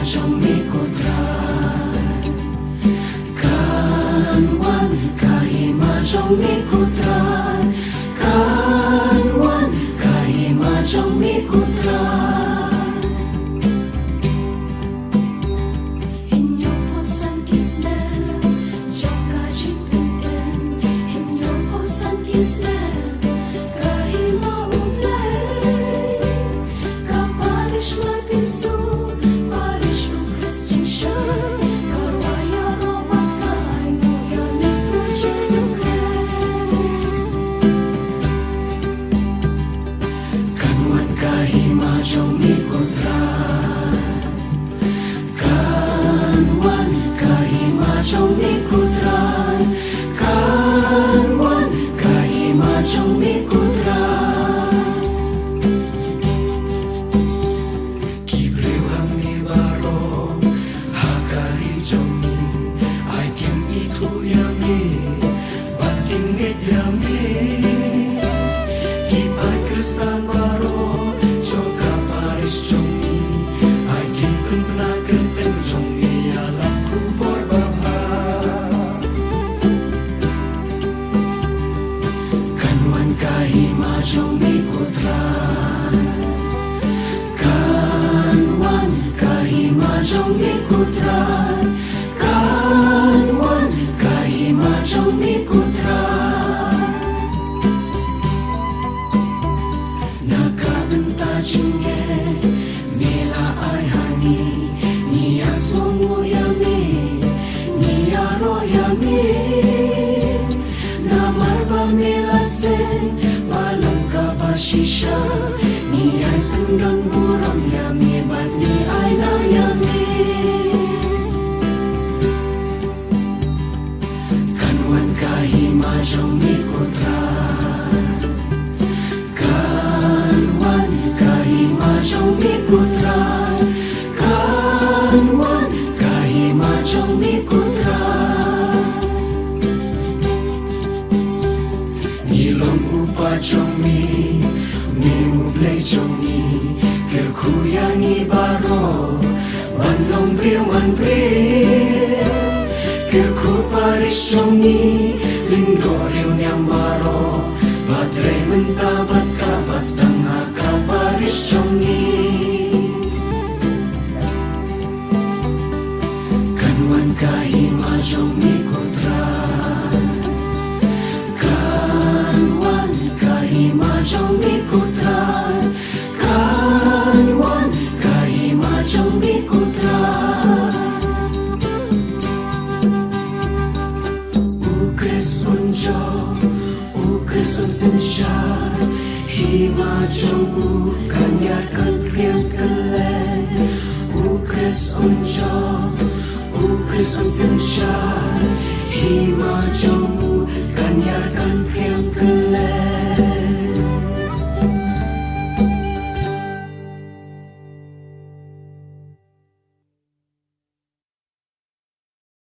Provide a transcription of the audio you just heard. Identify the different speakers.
Speaker 1: trong mi kutran kan wan kahima trong mi kutran kan wan kahima trong mi kutran
Speaker 2: Hinyo po san kisler trong ka chipin Hinyo po san kisler kahima ulay ka parish mapisu parish mo Christian siya karwaya robat ka ay muya ni ko Jesu Christ
Speaker 1: kan wan kahima trong mi kutran kan wan kahima trong mi kutran kan wan kahima trong mi kutran kibreu hang ni baro hakari trong mi ai kim itu yami bakin nget yami kipai kristan baro joka paris trong mi ai kim pen pernah kerten trong mi alam kubor baba kanwan kahima trong mi kutran kanwan kahima trong mi kutran kanwan kahima trong mi kutran nakabenta chinge mela ai hani ni asongo yami ni aro yami namarba mela se malam kabashisha ni ay pendon buram yami bat ni ay nam yami kanwan kahima trong mi kutran kanwan kahima trong mi kutran kanwan kahima trong mi kutran nilong upa trong mi ublay trong mi kerkuyangi baro manlong briu man briu kerku paris trong mi lindoriu nyam baro batre mentabat kabas tengah kaparis trong mi kanwan kahima trong mi kutran kanwan kahima trong mi kutran kanwan kahima trong mi kutran ukres unjo ukres unsensya hima trong u kanyakan priang kelen ukres unjo ukres unsensya hima trong u kanyakan priang kelen